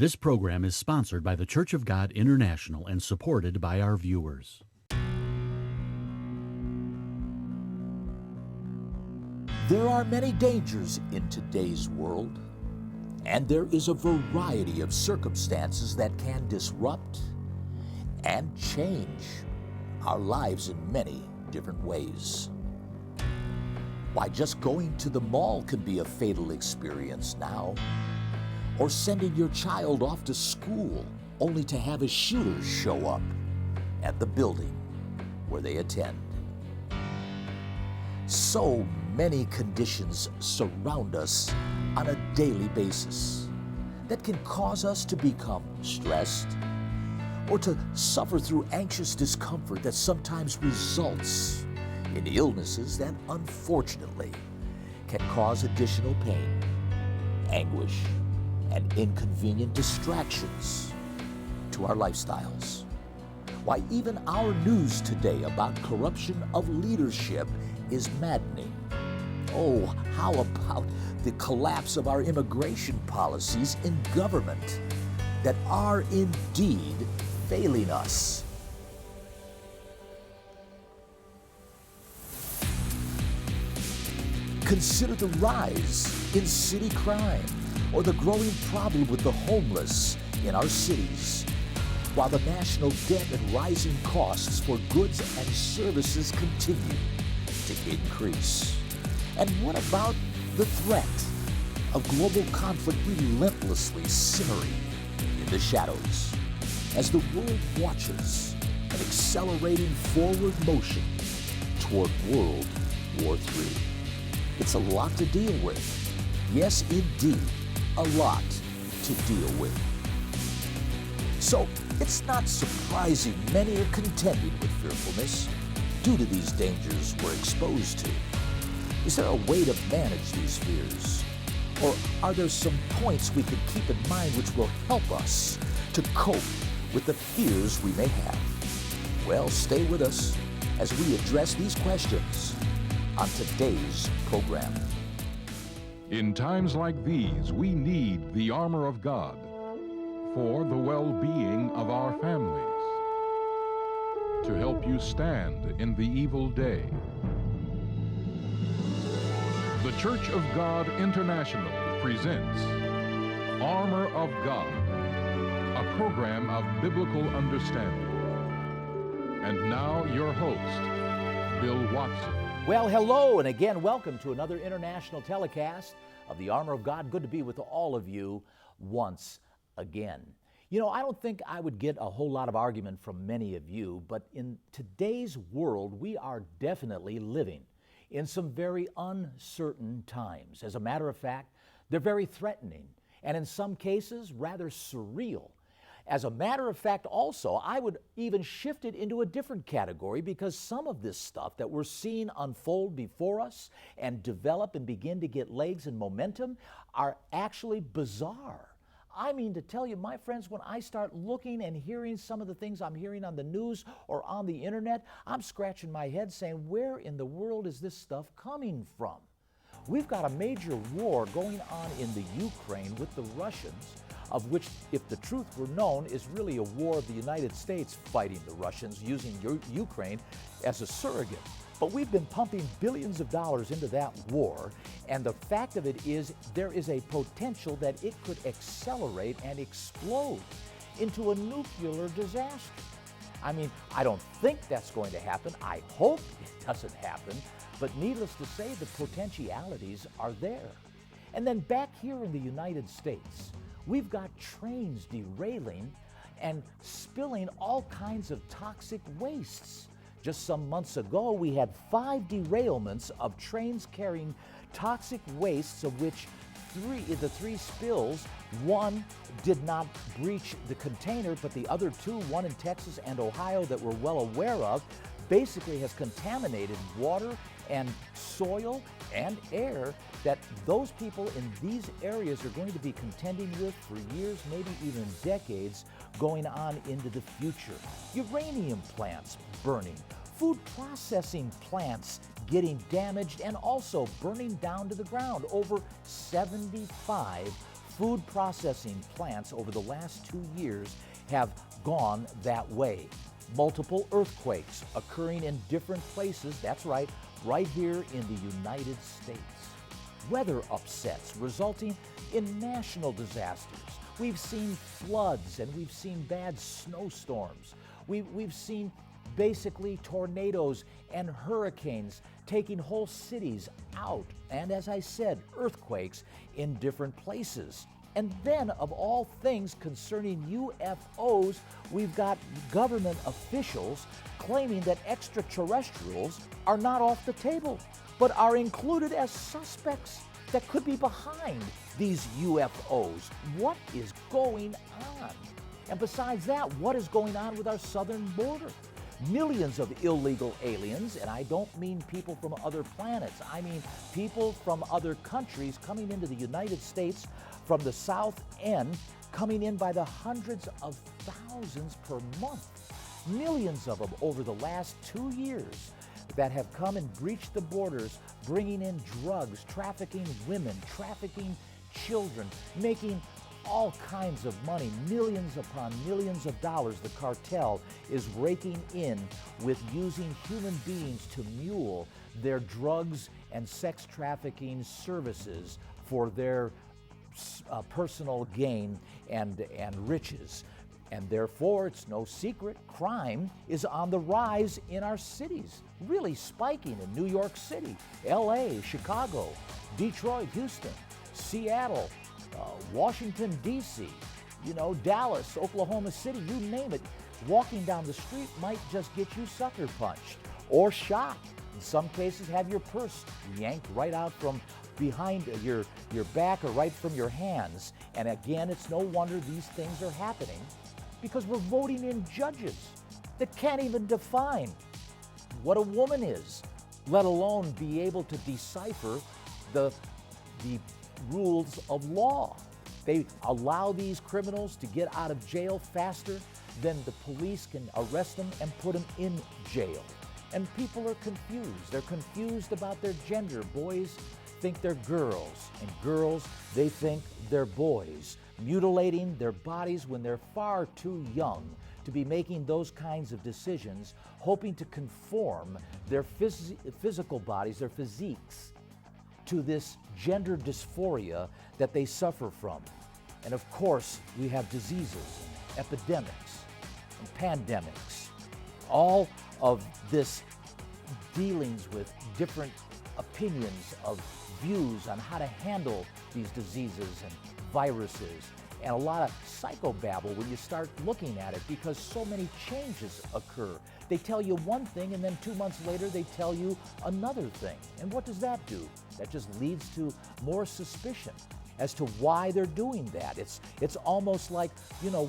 This program is sponsored by the Church of God International and supported by our viewers. There are many dangers in today's world, and there is a variety of circumstances that can disrupt and change our lives in many different ways. Why, just going to the mall can be a fatal experience now, or sending your child off to school only to have a shooter show up at the building where they attend. So many conditions surround us on a daily basis that can cause us to become stressed or to suffer through anxious discomfort that sometimes results in illnesses that unfortunately can cause additional pain, anguish, and inconvenient distractions to our lifestyles. Why, even our news today about corruption of leadership is maddening. Oh, how about the collapse of our immigration policies in government that are indeed failing us? Consider the rise in city crime or the growing problem with the homeless in our cities, while the national debt and rising costs for goods and services continue to increase. And what about the threat of global conflict relentlessly simmering in the shadows as the world watches an accelerating forward motion toward World War III? It's a lot to deal with. Yes, indeed, a lot to deal with. So it's not surprising many are contending with fearfulness due to these dangers we're exposed to. Is there a way to manage these fears? Or are there some points we could keep in mind which will help us to cope with the fears we may have? Well, stay with us as we address these questions on today's program. In times like these, we need the armor of God for the well-being of our families, to help you stand in the evil day. The Church of God International presents Armor of God, a program of biblical understanding. And now your host, Bill Watson. Well, hello, and again, welcome to another international telecast of the Armor of God. Good to be with all of you once again. You know, I don't think I would get a whole lot of argument from many of you, but in today's world, we are definitely living in some very uncertain times. As a matter of fact, they're very threatening, and in some cases, rather surreal. As a matter of fact, also, I would even shift it into a different category because some of this stuff that we're seeing unfold before us and develop and begin to get legs and momentum are actually bizarre. I mean, to tell you, my friends, when I start looking and hearing some of the things I'm hearing on the news or on the internet, I'm scratching my head saying, where in the world is this stuff coming from? We've got a major war going on in the Ukraine with the Russians, of which, if the truth were known, is really a war of the United States fighting the Russians, using Ukraine as a surrogate. But we've been pumping billions of dollars into that war, and the fact of it is there is a potential that it could accelerate and explode into a nuclear disaster. I mean, I don't think that's going to happen. I hope it doesn't happen, but needless to say, the potentialities are there. And then back here in the United States, we've got trains derailing and spilling all kinds of toxic wastes. Just some months ago, we had 5 derailments of trains carrying toxic wastes, of which the three spills, one did not breach the container, but the other 2, one in Texas and Ohio that we're well aware of, basically has contaminated water and soil and air that those people in these areas are going to be contending with for years, maybe even decades, going on into the future. Uranium plants burning, food processing plants getting damaged and also burning down to the ground. Over 75 food processing plants over the last 2 years have gone that way. Multiple earthquakes occurring in different places, that's right here in the United States. Weather upsets resulting in national disasters. We've seen floods and we've seen bad snowstorms. We've seen basically tornadoes and hurricanes taking whole cities out. And as I said, earthquakes in different places. And then, of all things concerning UFOs, we've got government officials claiming that extraterrestrials are not off the table, but are included as suspects that could be behind these UFOs. What is going on? And besides that, what is going on with our southern border? Millions of illegal aliens, and I don't mean people from other planets, I mean people from other countries coming into the United States from the south end, coming in by the hundreds of thousands per month. Millions of them over the last 2 years that have come and breached the borders, bringing in drugs, trafficking women, trafficking children, making all kinds of money, millions upon millions of dollars the cartel is raking in with using human beings to mule their drugs and sex trafficking services for their personal gain and riches. And therefore, it's no secret, crime is on the rise in our cities, really spiking in New York City, LA, Chicago, Detroit, Houston, Seattle, Washington, D.C., Dallas, Oklahoma City, you name it. Walking down the street might just get you sucker punched or shot. In some cases, have your purse yanked right out from behind your back or right from your hands. And again, it's no wonder these things are happening because we're voting in judges that can't even define what a woman is, let alone be able to decipher the rules of law. They allow these criminals to get out of jail faster than the police can arrest them and put them in jail. And people are confused. They're confused about their gender. Boys think they're girls, and girls, they think they're boys, mutilating their bodies when they're far too young to be making those kinds of decisions, hoping to conform their physical bodies, their physiques, to this gender dysphoria that they suffer from. And of course, we have diseases, and epidemics, and pandemics, all of this dealings with different opinions of views on how to handle these diseases and viruses, and a lot of psychobabble when you start looking at it because so many changes occur. They tell you one thing and then 2 months later they tell you another thing. And what does that do? That just leads to more suspicion as to why they're doing that. It's almost like,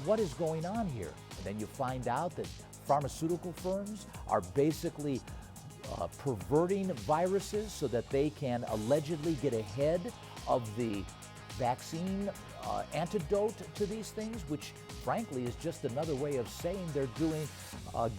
what is going on here? And then you find out that pharmaceutical firms are basically perverting viruses so that they can allegedly get ahead of the vaccine antidote to these things, which frankly is just another way of saying they're doing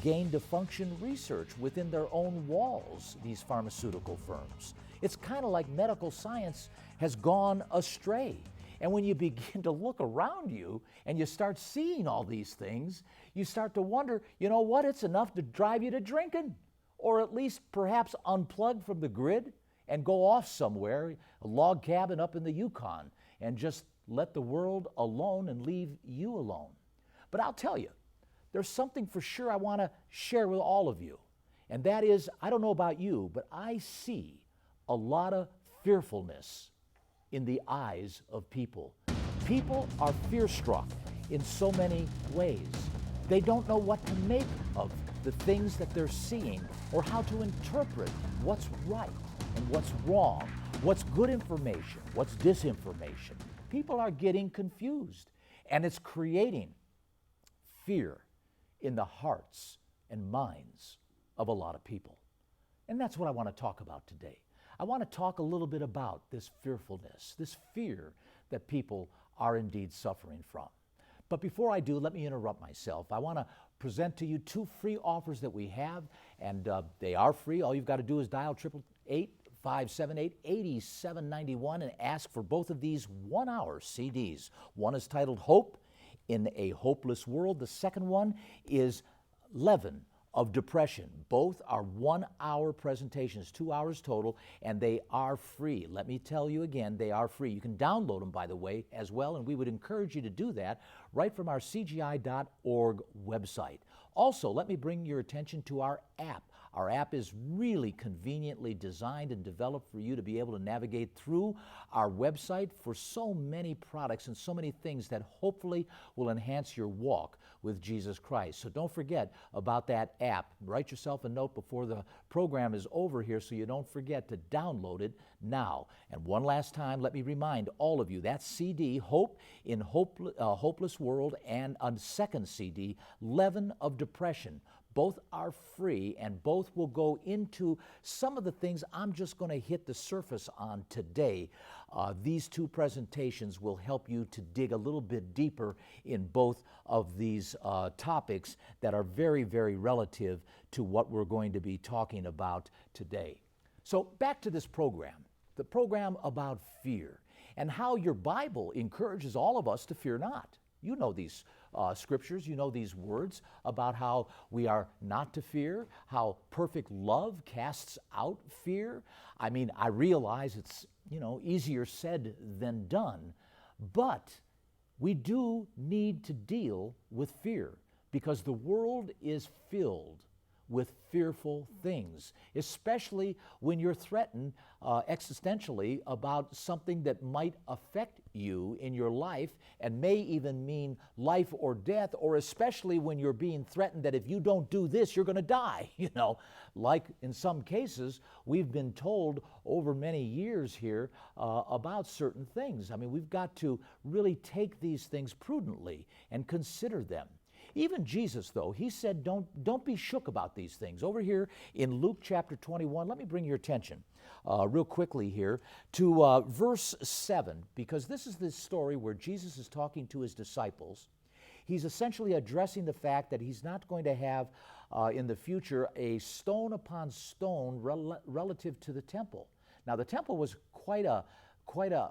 gain-to-function research within their own walls, these pharmaceutical firms. It's kind of like medical science has gone astray. And when you begin to look around you and you start seeing all these things, you start to wonder, it's enough to drive you to drinking, or at least perhaps unplug from the grid and go off somewhere, a log cabin up in the Yukon, and just let the world alone and leave you alone. But I'll tell you, there's something for sure I want to share with all of you. And that is, I don't know about you, but I see a lot of fearfulness in the eyes of people. People are fear-struck in so many ways. They don't know what to make of the things that they're seeing or how to interpret what's right and what's wrong, what's good information, what's disinformation. People are getting confused, and it's creating fear in the hearts and minds of a lot of people. And that's what I want to talk about today. I want to talk a little bit about this fearfulness, this fear that people are indeed suffering from. But before I do, let me interrupt myself. I want to present to you 2 free offers that we have, and they are free. All you've got to do is dial 578-8791 and ask for both of these 1-hour CDs. One is titled Hope in a Hopeless World. The second one is Leaven of Depression. Both are 1-hour presentations, 2 hours total, and they are free. Let me tell you again, they are free. You can download them, by the way, as well, and we would encourage you to do that right from our cgi.org website. Also, let me bring your attention to our app. Our app is really conveniently designed and developed for you to be able to navigate through our website for so many products and so many things that hopefully will enhance your walk with Jesus Christ. So don't forget about that app. Write yourself a note before the program is over here so you don't forget to download it now. And one last time, let me remind all of you, that CD, Hope in Hopeless World, and a second CD, Leaven of Depression. Both are free, and both will go into some of the things I'm just going to hit the surface on today. These two presentations will help you to dig a little bit deeper in both of these topics that are very, very relative to what we're going to be talking about today. So back to this program, the program about fear, and how your Bible encourages all of us to fear not. You know these scriptures, you know these words about how we are not to fear, how perfect love casts out fear. I mean, I realize it's, easier said than done, but we do need to deal with fear because the world is filled with fearful things, especially when you're threatened existentially about something that might affect you in your life and may even mean life or death, or especially when you're being threatened that if you don't do this, you're going to die. Like in some cases, we've been told over many years here about certain things. I mean, we've got to really take these things prudently and consider them. Even Jesus, though, he said, don't be shook about these things. Over here in Luke chapter 21, let me bring your attention real quickly here to verse 7, because this is the story where Jesus is talking to his disciples. He's essentially addressing the fact that he's not going to have in the future a stone upon stone relative to the temple. Now, the temple was quite a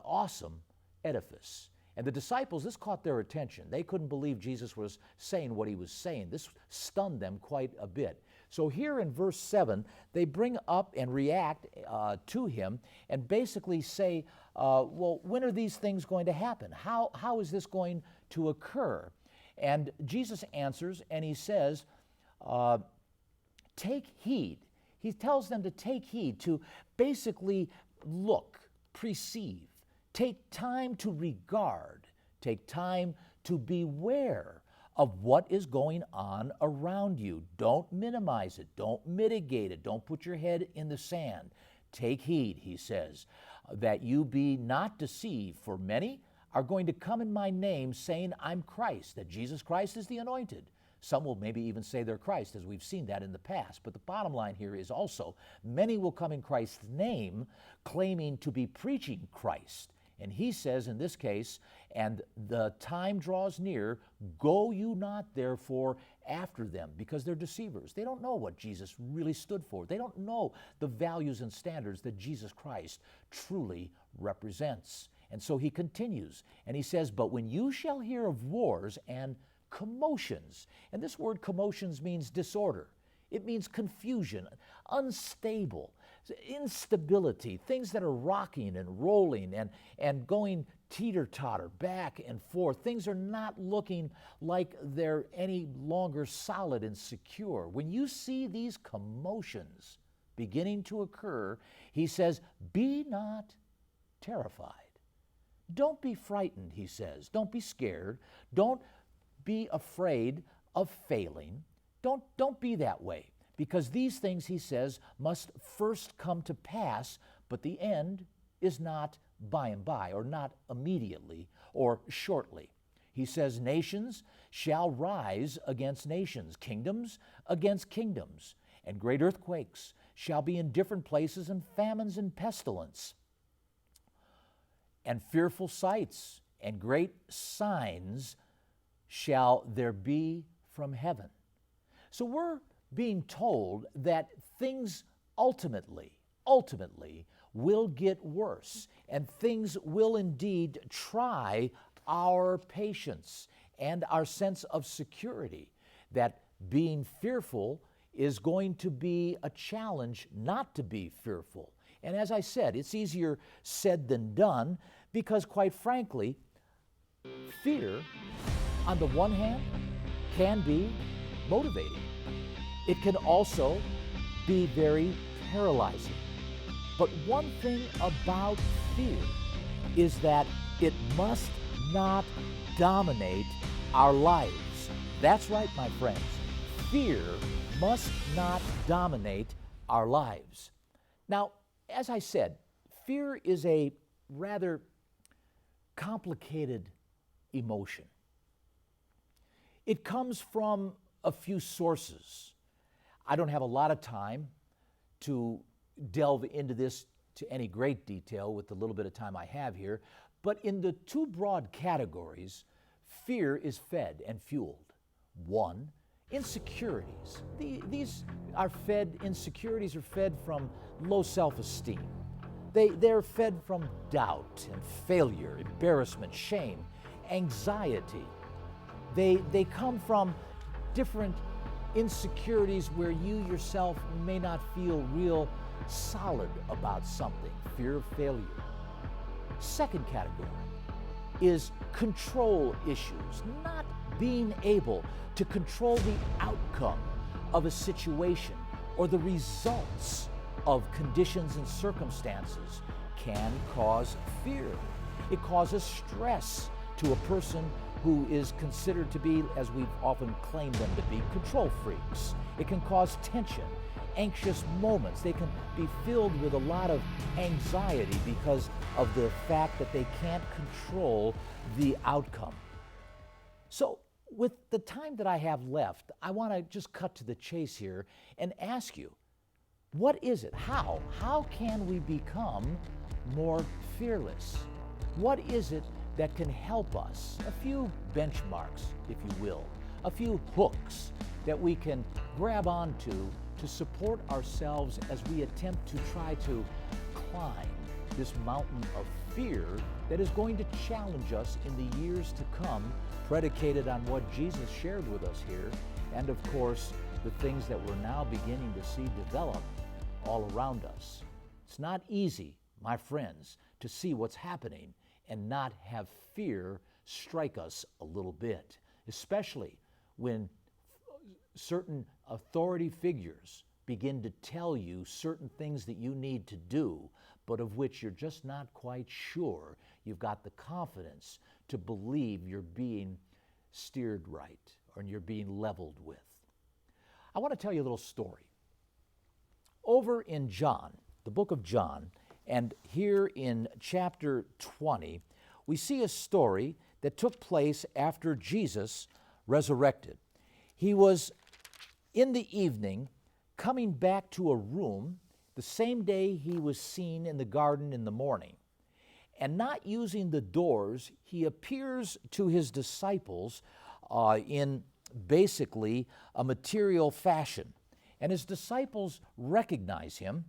awesome edifice. And the disciples, this caught their attention. They couldn't believe Jesus was saying what he was saying. This stunned them quite a bit. So here in verse 7, they bring up and react to him and basically say, well, when are these things going to happen? How is this going to occur? And Jesus answers and he says, take heed. He tells them to take heed, to basically look, perceive. Take time to regard, take time to beware of what is going on around you. Don't minimize it, don't mitigate it, don't put your head in the sand. Take heed, he says, that you be not deceived, for many are going to come in my name saying, I'm Christ, that Jesus Christ is the anointed. Some will maybe even say they're Christ, as we've seen that in the past. But the bottom line here is also, many will come in Christ's name, claiming to be preaching Christ. And he says in this case, and the time draws near, go you not therefore after them, because they're deceivers. They don't know what Jesus really stood for. They don't know the values and standards that Jesus Christ truly represents. And so he continues, and he says, but when you shall hear of wars and commotions, and this word commotions means disorder. It means confusion, unstable, instability, things that are rocking and rolling and going teeter-totter back and forth. Things are not looking like they're any longer solid and secure. When you see these commotions beginning to occur, he says, be not terrified. Don't be frightened, he says. Don't be scared. Don't be afraid of failing. Don't be that way, because these things, he says, must first come to pass, but the end is not by and by, or not immediately, or shortly. He says, nations shall rise against nations, kingdoms against kingdoms, and great earthquakes shall be in different places, and famines and pestilence, and fearful sights and great signs shall there be from heaven. So we're being told that things ultimately will get worse, and things will indeed try our patience and our sense of security. That being fearful is going to be a challenge not to be fearful. And as I said, it's easier said than done because, quite frankly, fear, on the one hand, can be motivating. It can also be very paralyzing. But one thing about fear is that it must not dominate our lives. That's right, my friends. Fear must not dominate our lives. Now, as I said, fear is a rather complicated emotion. It comes from a few sources. I don't have a lot of time to delve into this to any great detail with the little bit of time I have here, but in the two broad categories, fear is fed and fueled. One, insecurities. Insecurities are fed from low self-esteem. They're fed from doubt and failure, embarrassment, shame, anxiety. They come from different insecurities where you yourself may not feel real solid about something, fear of failure. Second category is control issues, not being able to control the outcome of a situation or the results of conditions and circumstances can cause fear. It causes stress to a person who is considered to be, as we've often claimed them to be, control freaks. It can cause tension, anxious moments. They can be filled with a lot of anxiety because of the fact that they can't control the outcome. So, with the time that I have left, I want to just cut to the chase here and ask you, what is it? How can we become more fearless? What is it that can help us? A few benchmarks, if you will, a few hooks that we can grab onto to support ourselves as we attempt to try to climb this mountain of fear that is going to challenge us in the years to come, predicated on what Jesus shared with us here, and of course, the things that we're now beginning to see develop all around us. It's not easy, my friends, to see what's happening and not have fear strike us a little bit, especially when certain authority figures begin to tell you certain things that you need to do, but of which you're just not quite sure you've got the confidence to believe you're being steered right or you're being leveled with. I want to tell you a little story. Over in John, the book of John, and here in chapter 20, we see a story that took place after Jesus resurrected. He was in the evening coming back to a room the same day he was seen in the garden in the morning. And not using the doors, he appears to his disciples in basically a material fashion. And his disciples recognize him.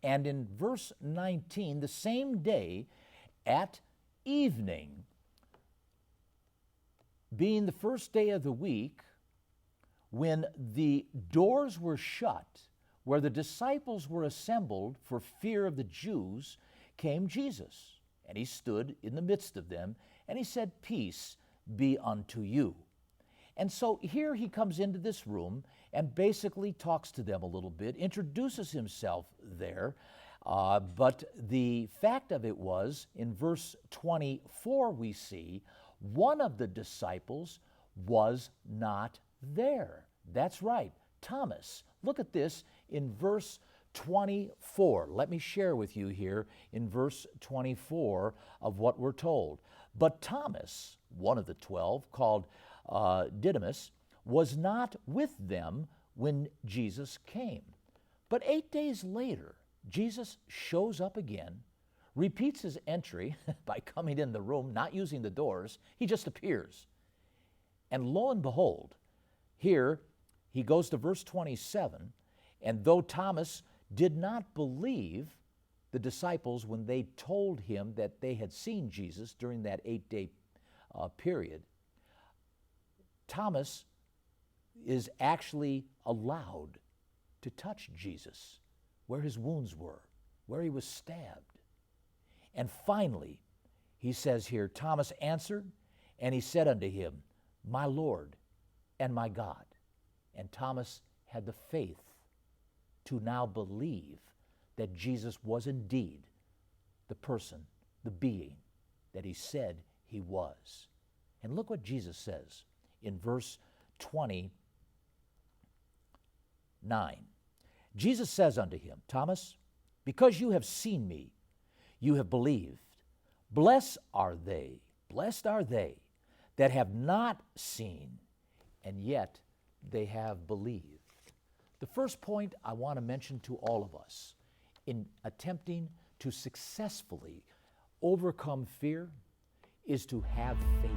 And in verse 19, the same day at evening, being the first day of the week, when the doors were shut, where the disciples were assembled for fear of the Jews, came Jesus. And he stood in the midst of them, and he said, "Peace be unto you." And so here he comes into this room and basically talks to them a little bit, introduces himself there. But the fact of it was, in verse 24 we see, one of the disciples was not there. That's right, Thomas. Look at this in verse 24. Let me share with you here in verse 24 of what we're told. But Thomas, one of the 12, called Didymus, was not with them when Jesus came. But 8 days later, Jesus shows up again, repeats his entry by coming in the room, not using the doors. He just appears. And lo and behold, here he goes to verse 27, and though Thomas did not believe, the disciples, when they told him that they had seen Jesus during that 8-day period, Thomas is actually allowed to touch Jesus where his wounds were, where he was stabbed. And finally, he says here, Thomas answered, and he said unto him, My Lord and my God. And Thomas had the faith to now believe that Jesus was indeed the person, the being that he said he was. And look what Jesus says in verse 29. Jesus says unto him, Thomas, because you have seen me, you have believed. Blessed are they that have not seen, and yet they have believed. The first point I want to mention to all of us in attempting to successfully overcome fear is to have faith.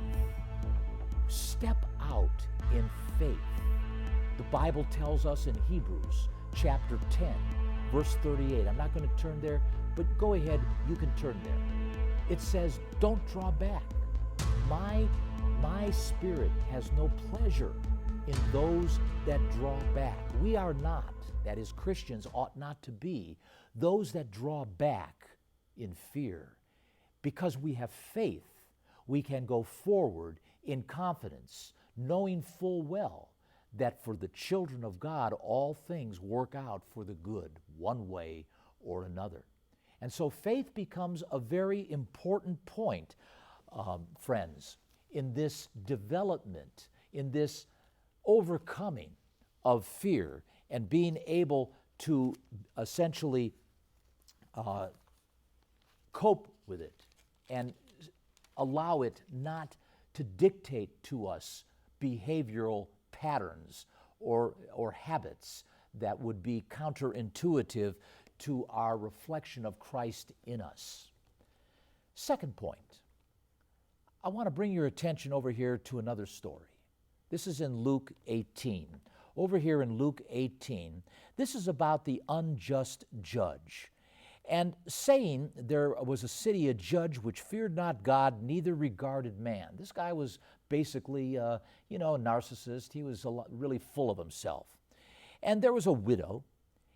Step out in faith. The Bible tells us in Hebrews chapter 10, verse 38. I'm not going to turn there, but go ahead, you can turn there. It says, don't draw back. My spirit has no pleasure in those that draw back. We are not, that is, Christians ought not to be, those that draw back in fear. Because we have faith, we can go forward in confidence, knowing full well that for the children of God, all things work out for the good, one way or another. And so faith becomes a very important point, friends, in this development, in this overcoming of fear and being able to essentially cope with it and allow it not to dictate to us behavioral patterns or habits that would be counterintuitive to our reflection of Christ in us. Second point, I want to bring your attention over here to another story. This is in Luke 18. Over here in Luke 18, this is about the unjust judge. And saying there was a city, a judge which feared not God, neither regarded man. This guy was basically, a narcissist. He was really full of himself. And there was a widow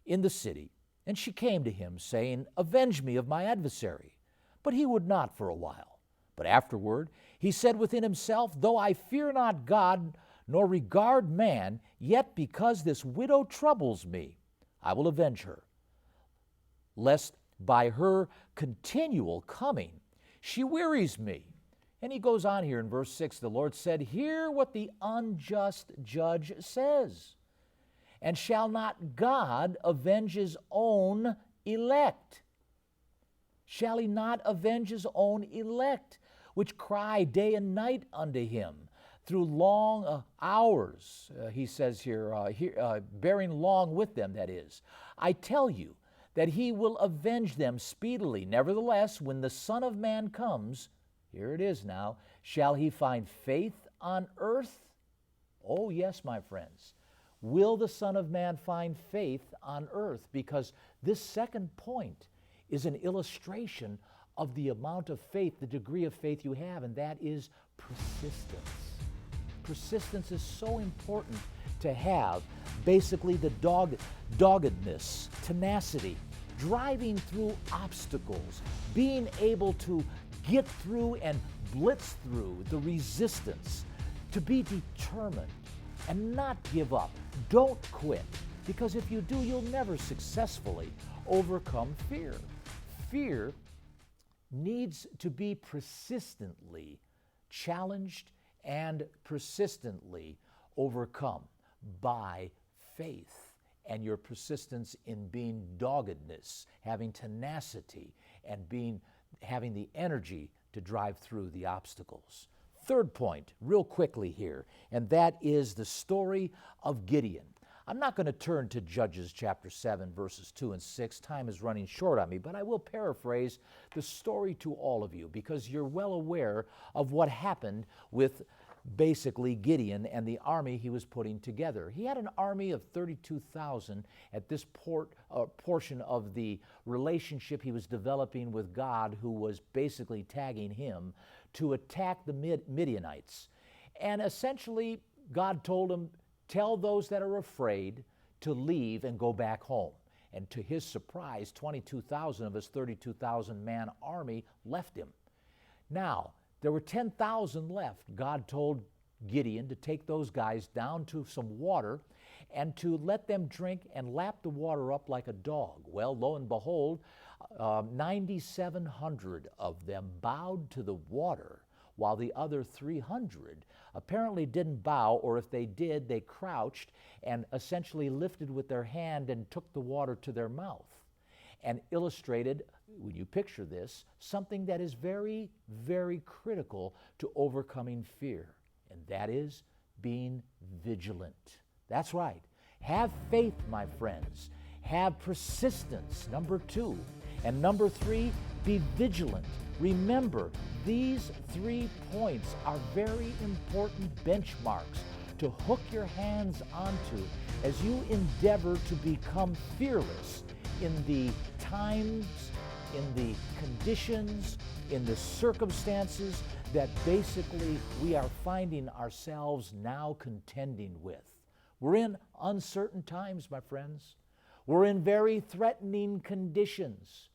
in the city, and she came to him, saying, Avenge me of my adversary. But he would not for a while. But afterward he said within himself, Though I fear not God, nor regard man, yet because this widow troubles me, I will avenge her, lest by her continual coming she wearies me. And he goes on here in verse 6, the Lord said, Hear what the unjust judge says. And shall not God avenge his own elect? Shall he not avenge his own elect, which cry day and night unto him through long hours, he says here, bearing long with them, that is. I tell you that he will avenge them speedily. Nevertheless, when the Son of Man comes, here it is now, shall he find faith on earth? Oh, yes, my friends. Will the Son of Man find faith on earth? Because this second point is an illustration of the amount of faith, the degree of faith you have, and that is persistence. Persistence is so important to have. Basically, the doggedness, tenacity, driving through obstacles, being able to get through and blitz through the resistance, to be determined and not give up. Don't quit, because if you do, you'll never successfully overcome fear. Fear needs to be persistently challenged and persistently overcome by faith and your persistence in being doggedness, having tenacity, and having the energy to drive through the obstacles. Third point, real quickly here, and that is the story of Gideon. I'm not going to turn to Judges chapter 7, verses 2 and 6. Time is running short on me, but I will paraphrase the story to all of you because you're well aware of what happened with basically Gideon and the army he was putting together. He had an army of 32,000 at this portion of the relationship he was developing with God, who was basically tagging him to attack the Midianites. And essentially, God told him, tell those that are afraid to leave and go back home. And to his surprise, 22,000 of his 32,000 man army left him. Now, there were 10,000 left. God told Gideon to take those guys down to some water and to let them drink and lap the water up like a dog. Well, lo and behold, 9,700 of them bowed to the water, while the other 300 apparently didn't bow, or if they did, they crouched and essentially lifted with their hand and took the water to their mouth, and illustrated, when you picture this, something that is very, very critical to overcoming fear, and that is being vigilant. That's right. Have faith, my friends. Have persistence, number 2. And number 3, be vigilant. Remember, these 3 points are very important benchmarks to hook your hands onto as you endeavor to become fearless in the times, in the conditions, in the circumstances that basically we are finding ourselves now contending with. We're in uncertain times, my friends. We're in very threatening conditions.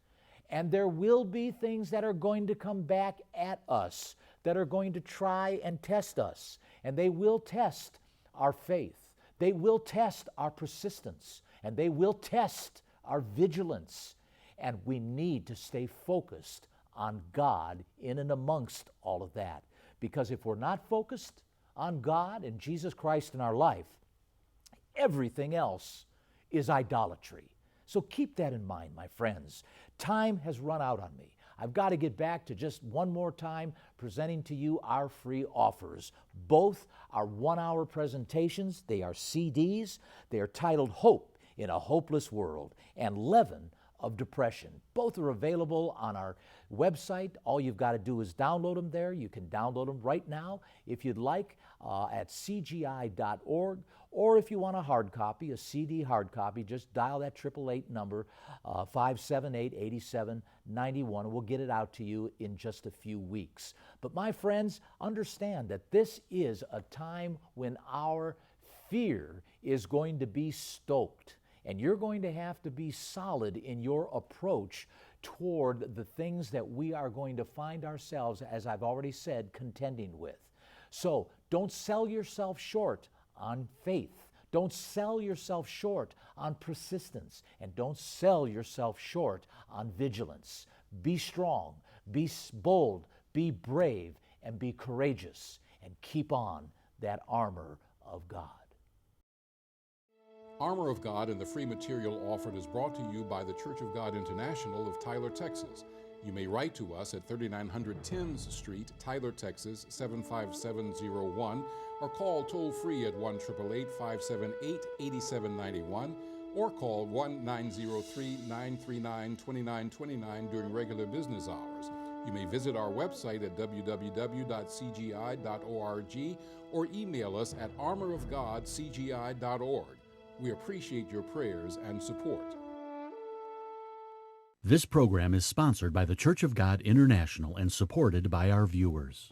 And there will be things that are going to come back at us, that are going to try and test us. And they will test our faith. They will test our persistence. And they will test our vigilance. And we need to stay focused on God in and amongst all of that. Because if we're not focused on God and Jesus Christ in our life, everything else is idolatry. So keep that in mind, my friends. Time has run out on me. I've got to get back to just one more time presenting to you our free offers. Both are 1-hour presentations. They are CDs. They are titled Hope in a Hopeless World and Leaven of Depression. Both are available on our website. All you've got to do is download them there. You can download them right now if you'd like at cgi.org. Or if you want a hard copy, a CD hard copy, just dial that 888 number, 578-8791, and we'll get it out to you in just a few weeks. But my friends, understand that this is a time when our fear is going to be stoked, and you're going to have to be solid in your approach toward the things that we are going to find ourselves, as I've already said, contending with. So don't sell yourself short on faith. Don't sell yourself short on persistence, and don't sell yourself short on vigilance. Be strong, be bold, be brave, and be courageous, and keep on that armor of God. Armor of God and the free material offered is brought to you by the Church of God International of Tyler, Texas. You may write to us at 3900 Thames Street, Tyler, Texas 75701, or call toll-free at 1-888-578-8791, or call 1-903-939-2929 during regular business hours. You may visit our website at www.cgi.org or email us at armorofgodcgi.org. We appreciate your prayers and support. This program is sponsored by the Church of God International and supported by our viewers.